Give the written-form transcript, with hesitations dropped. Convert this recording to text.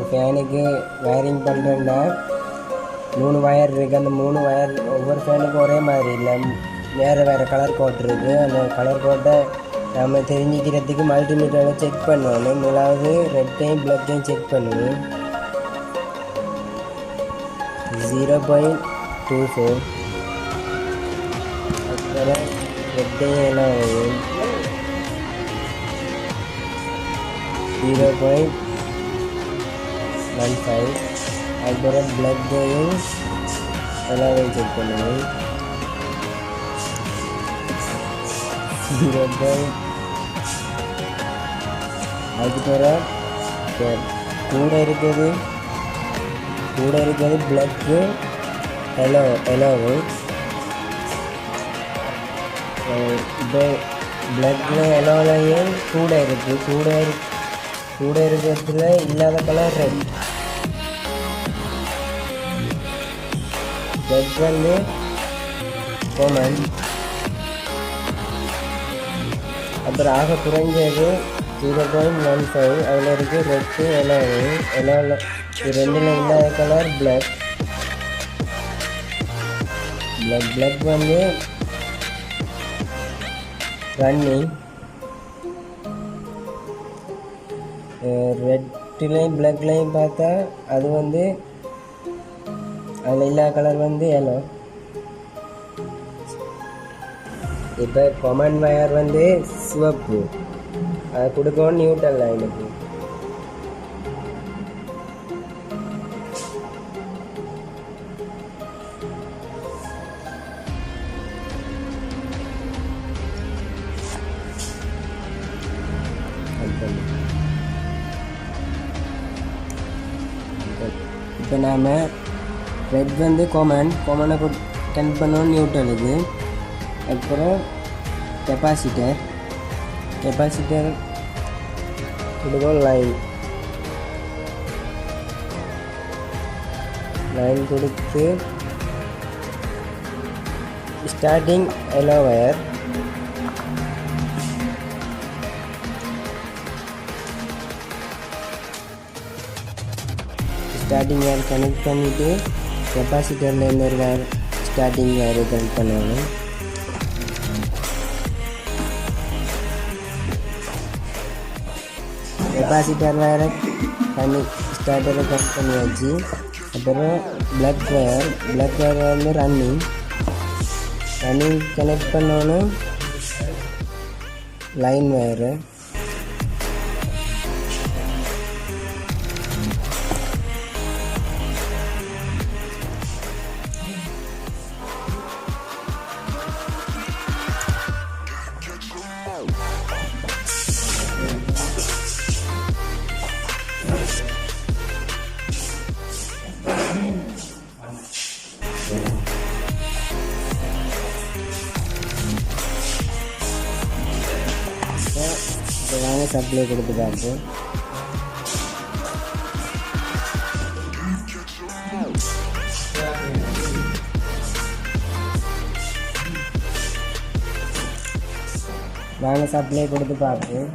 ஃபேனுக்கு wiring பண்ணுறேன்னா 3 wire இருக்குது. அந்த 3 வயர் ஒவ்வொரு ஃபேனுக்கும் ஒரே மாதிரி இல்லை, வேறு கலர் கோட் இருக்குது. அந்த கலர் கோட்டை நம்ம தெரிஞ்சுக்கிறதுக்கு மல்டிமீட்டரில் செக் பண்ணணும். முதலாவது ரெட்டையும் பிளாக்கையும் செக் பண்ணுவோம். 0.24 அப்புறம் ரெட்டையும் எல்லாம் 0.15 அப்புறம் பிளக்கையும் எல்லாத்தையும் செக் பண்ணுவோம். 0. அதுக்கப்புறம் கூட இருக்கிறது பிளக்கு எல்லோவு. இப்போ பிளக்கில் எல்லோலையும் கூட இருக்குது. கூட இருக்கிறதுல இல்லாத கலர் ரெட். ரெட் வந்து காமன். அப்புறம் ஆக குறைஞ்சது 0.15. அதில் இருக்குது ரெட்டு எல்லோவில் ரெண்டில் இல்லாத கலர் பிளாக் வந்து ரன்னிங். ரெட்லேயும் பிளாக்லேயும் பார்த்தா அது வந்து அதில் இல்லாத கலர் வந்து எல்லோ. இப்போ காமன் வயர் வந்து சிவப்பு, அதை கொடுக்கணும் நியூட்ரல் லைனுக்கு. இப்போ நாம் ரெட் வந்து காமனை கனெக்ட் பண்ணணும் நியூட்ரலுக்கு. அப்புறம் கெப்பாசிட்டர் கொடுக்கும் லைன் கொடுத்து starting yellow wire, starting wire connect பண்ணிவிட்டு கெப்பாசிட்டரில் இன்னொரு வயர் ஸ்டார்டிங் வயர் கனெக்ட் பண்ணணும். கெப்பாசிட்டர் வயரை ஸ்டார்டரை கட் பண்ணியாச்சு. அப்புறம் பிளாக் வயர் வந்து ரன்னிங் கனெக்ட் பண்ணணும் லைன் வயரு. வாங்க சப்ளை கொடுத்து பார்ப்போம். வாங்க சப்ளை கொடுத்து பார்ப்போம்.